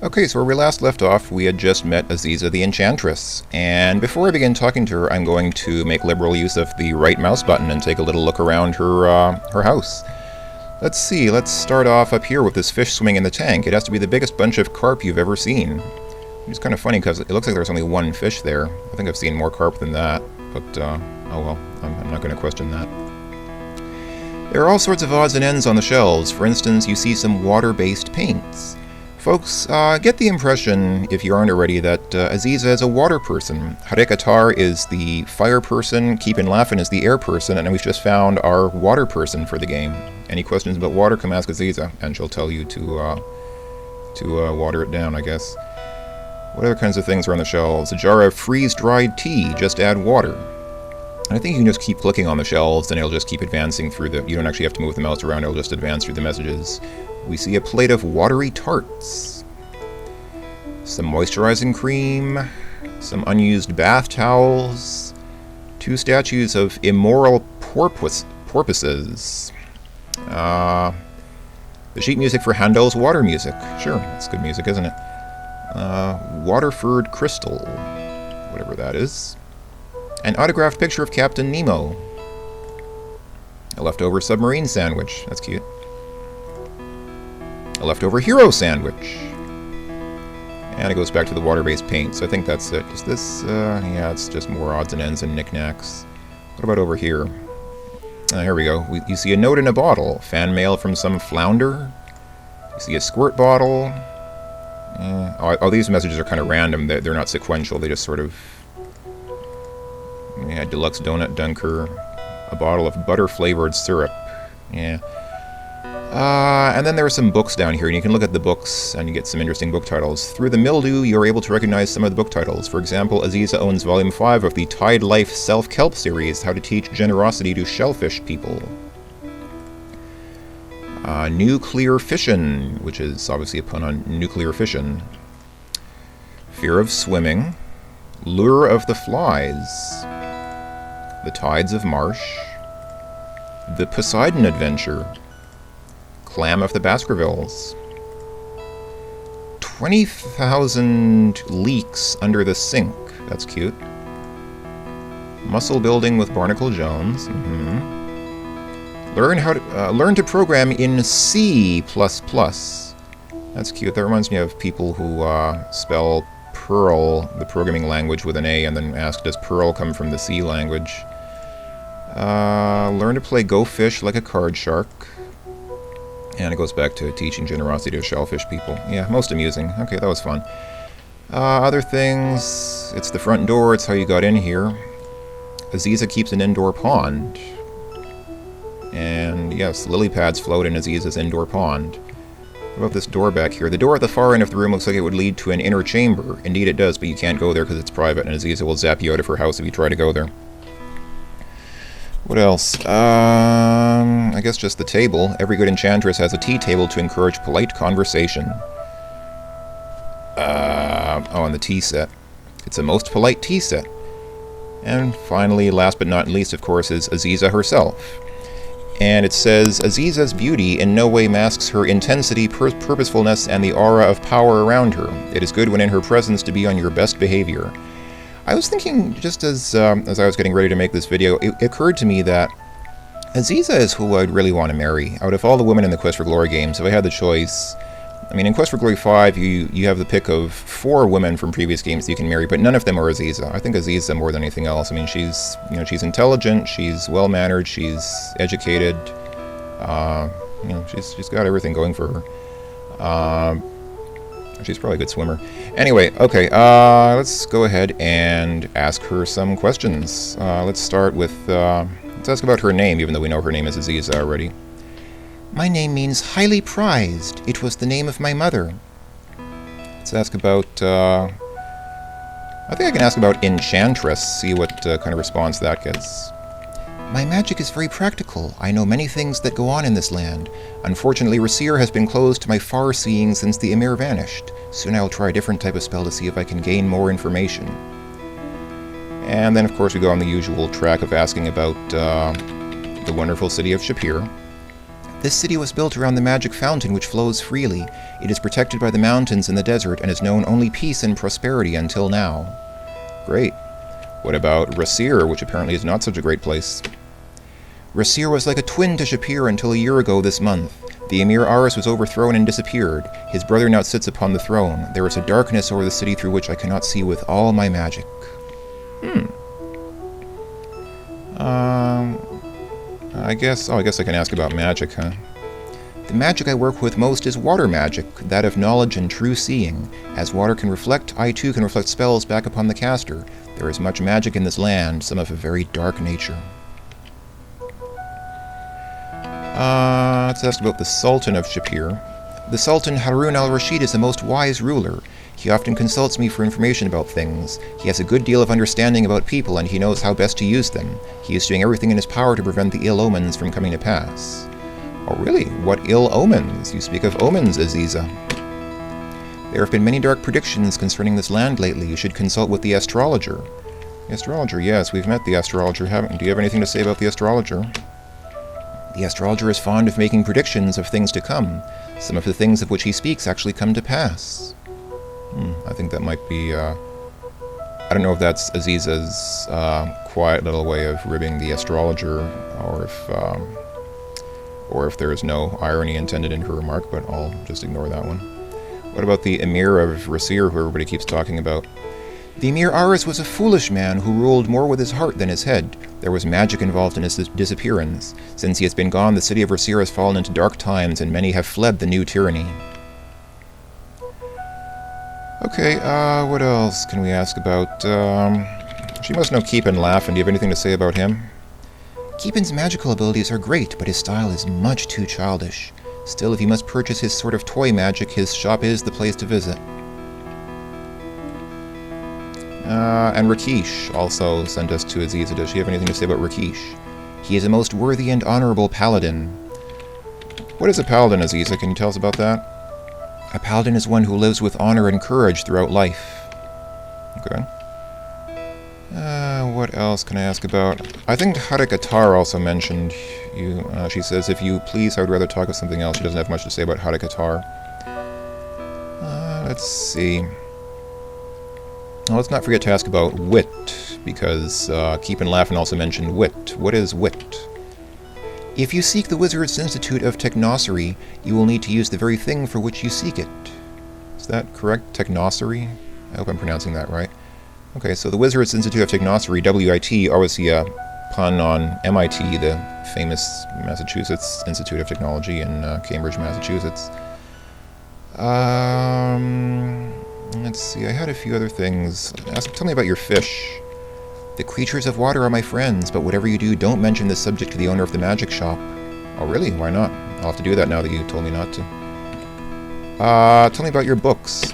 Okay, so where we last left off, we had just met Aziza the Enchantress, and before I begin talking to her, I'm going to make liberal use of the right mouse button and take a little look around her house. Let's see, let's start off up here with this fish swimming in the tank. It has to be the biggest bunch of carp you've ever seen. It's kind of funny because it looks like there's only one fish there. I think I've seen more carp than that, but oh well, I'm not going to question that. There are all sorts of odds and ends on the shelves. For instance, you see some water-based paints. Folks, get the impression, if you aren't already, that Aziza is a water person. Harekatar is the fire person, Keepin' Laughin' is the air person, and we've just found our water person for the game. Any questions about water, come ask Aziza, and she'll tell you to water it down, I guess. What other kinds of things are on the shelves? A jar of freeze-dried tea, just add water. And I think you can just keep clicking on the shelves, and it'll just keep advancing through you don't actually have to move the mouse around, it'll just advance through the messages. We see a plate of watery tarts, some moisturizing cream, some unused bath towels, 2 statues of immoral porpoises, the sheet music for Handel's Water Music. Sure, that's good music, isn't it? Waterford Crystal, whatever that is. An autographed picture of Captain Nemo. A leftover submarine sandwich, that's cute. A leftover hero sandwich. And it goes back to the water-based paint, so I think that's it. Is this, yeah, it's just more odds and ends and knickknacks. What about over here? Here we go. You see a note in a bottle. Fan mail from some flounder. You see a squirt bottle. All these messages are kind of random. They're not sequential. They just sort of... Yeah, deluxe donut dunker. A bottle of butter-flavored syrup. Yeah. And then there are some books down here, and you can look at the books and you get some interesting book titles. Through the mildew, you're able to recognize some of the book titles. For example, Aziza owns Volume 5 of the Tide Life Self-Kelp series, How to Teach Generosity to Shellfish People. Nuclear Fission, which is obviously a pun on nuclear fission. Fear of Swimming. Lure of the Flies. The Tides of Marsh. The Poseidon Adventure. Clam of the Baskervilles. 20,000 leaks under the sink. That's cute. Muscle building with Barnacle Jones. Learn to program in C++. That's cute. That reminds me of people who spell Perl, the programming language, with an A, and then ask, does Perl come from the C language? Learn to play Go Fish like a card shark. And it goes back to teaching generosity to shellfish people. Yeah, most amusing. Okay, that was fun. Other things... It's the front door, it's how you got in here. Aziza keeps an indoor pond. And yes, lily pads float in Aziza's indoor pond. What about this door back here? The door at the far end of the room looks like it would lead to an inner chamber. Indeed it does, but you can't go there because it's private, and Aziza will zap you out of her house if you try to go there. What else? I guess just the table. Every good enchantress has a tea table to encourage polite conversation. Oh, and the tea set. It's a most polite tea set. And finally, last but not least, of course, is Aziza herself. And it says, Aziza's beauty in no way masks her intensity, purposefulness, and the aura of power around her. It is good when in her presence to be on your best behavior. I was thinking, just as I was getting ready to make this video, it occurred to me that Aziza is who I'd really want to marry. Out of all the women in the Quest for Glory games, if I had the choice... I mean, in Quest for Glory 5, you have the pick of 4 women from previous games that you can marry, but none of them are Aziza. I think Aziza more than anything else. I mean, she's intelligent, she's well-mannered, she's educated. She's got everything going for her. She's probably a good swimmer. Anyway, okay, let's go ahead and ask her some questions. Let's start with, let's ask about her name, even though we know her name is Aziza already. My name means highly prized. It was the name of my mother. Let's ask about, I think I can ask about Enchantress, see what kind of response that gets. My magic is very practical. I know many things that go on in this land. Unfortunately, Rasir has been closed to my far-seeing since the Emir vanished. Soon I will try a different type of spell to see if I can gain more information. And then, of course, we go on the usual track of asking about the wonderful city of Shapir. This city was built around the magic fountain which flows freely. It is protected by the mountains and the desert and has known only peace and prosperity until now. Great. What about Rasir, which apparently is not such a great place? Rasir was like a twin to Shapir until a year ago this month. The Emir Aris was overthrown and disappeared. His brother now sits upon the throne. There is a darkness over the city through which I cannot see with all my magic. I guess I can ask about magic, huh? The magic I work with most is water magic, that of knowledge and true seeing. As water can reflect, I too can reflect spells back upon the caster. There is much magic in this land, some of a very dark nature. Let's ask about the Sultan of Shapir. The Sultan Harun al-Rashid is a most wise ruler. He often consults me for information about things. He has a good deal of understanding about people, and he knows how best to use them. He is doing everything in his power to prevent the ill omens from coming to pass. Oh really? What ill omens? You speak of omens, Aziza. There have been many dark predictions concerning this land lately. You should consult with the astrologer. The astrologer, yes, we've met the astrologer, haven't we? Do you have anything to say about the astrologer? The astrologer is fond of making predictions of things to come. Some of the things of which he speaks actually come to pass. I think that might be, I don't know if that's Aziza's quiet little way of ribbing the astrologer, or if there is no irony intended in her remark, but I'll just ignore that one. What about the Emir of Rasir, who everybody keeps talking about? The Emir Aris was a foolish man who ruled more with his heart than his head. There was magic involved in his disappearance. Since he has been gone, the city of Rasir has fallen into dark times, and many have fled the new tyranny. Okay, what else can we ask about? She must know Keepin Laffin. Do you have anything to say about him? Keepin's magical abilities are great, but his style is much too childish. Still, if you must purchase his sort of toy magic, his shop is the place to visit. And Rakesh also sent us to Aziza. Does she have anything to say about Rakesh? He is a most worthy and honorable paladin. What is a paladin, Aziza? Can you tell us about that? A paladin is one who lives with honor and courage throughout life. Okay. What else can I ask about? I think Harik-Atar also mentioned you. She says, if you please, I would rather talk of something else. She doesn't have much to say about Harik-Atar. Let's see. Well, let's not forget to ask about wit, because Keepin Laffin also mentioned wit. What is wit? If you seek the Wizard's Institute of Technocery, you will need to use the very thing for which you seek it. Is that correct? Technocery? I hope I'm pronouncing that right. Okay, so the Wizard's Institute of Technocery, WIT, obviously a pun on MIT, the famous Massachusetts Institute of Technology in Cambridge, Massachusetts. Let's see, I had a few other things. Tell me about your fish. The creatures of water are my friends, but whatever you do, don't mention this subject to the owner of the magic shop. Oh, really? Why not? I'll have to do that now that you told me not to. Tell me about your books.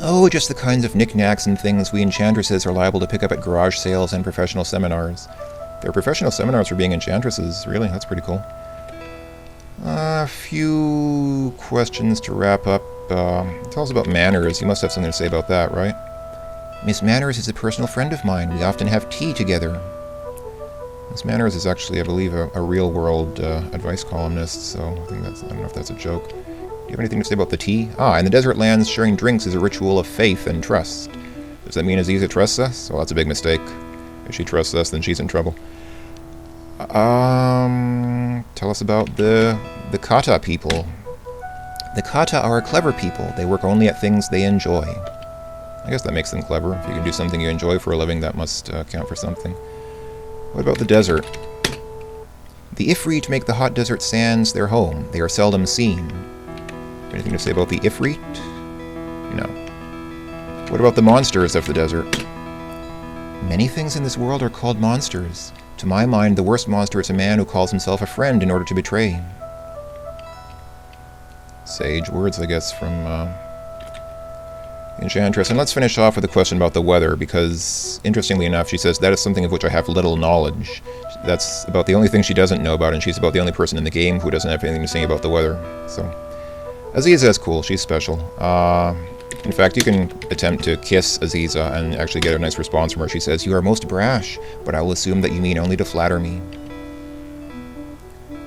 Oh, just the kinds of knickknacks and things we enchantresses are liable to pick up at garage sales and professional seminars. There are professional seminars for being enchantresses. Really? That's pretty cool. A few questions to wrap up. Tell us about Manners. You must have something to say about that, right? Miss Manners is a personal friend of mine. We often have tea together. Miss Manners is actually, I believe, a real-world advice columnist, so I don't know if that's a joke. Do you have anything to say about the tea? In the desert lands, sharing drinks is a ritual of faith and trust. Does that mean Aziza trusts us? Well, that's a big mistake. If she trusts us, then she's in trouble. Tell us about the Kata people. The Kata are clever people. They work only at things they enjoy. I guess that makes them clever. If you can do something you enjoy for a living, that must count for something. What about the desert? The Ifrit make the hot desert sands their home. They are seldom seen. Anything to say about the Ifrit? No. What about the monsters of the desert? Many things in this world are called monsters. To my mind, the worst monster is a man who calls himself a friend in order to betray. Sage words, I guess, from Enchantress. And let's finish off with a question about the weather, because, interestingly enough, she says that is something of which I have little knowledge. That's about the only thing she doesn't know about, and she's about the only person in the game who doesn't have anything to say about the weather. So, Aziza is cool. She's special. In fact, you can attempt to kiss Aziza and actually get a nice response from her. She says, "You are most brash, but I will assume that you mean only to flatter me."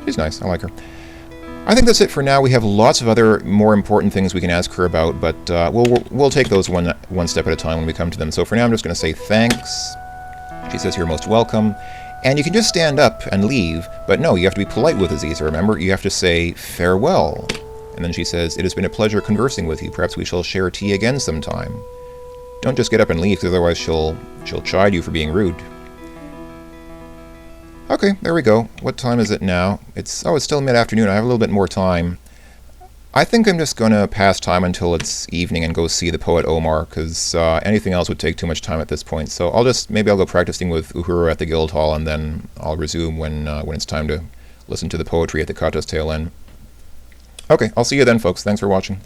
She's nice. I like her. I think that's it for now. We have lots of other more important things we can ask her about, but we'll take those one step at a time when we come to them. So for now, I'm just going to say thanks. She says you're most welcome. And you can just stand up and leave, but no, you have to be polite with Aziza, remember? You have to say farewell. And then she says, it has been a pleasure conversing with you. Perhaps we shall share tea again sometime. Don't just get up and leave, because otherwise she'll chide you for being rude. Okay, there we go. What time is it now? It's still mid-afternoon. I have a little bit more time. I think I'm just going to pass time until it's evening and go see the poet Omar, because anything else would take too much time at this point. So maybe I'll go practicing with Uhura at the Guildhall, and then I'll resume when it's time to listen to the poetry at the Kata's tail end. Okay, I'll see you then, folks. Thanks for watching.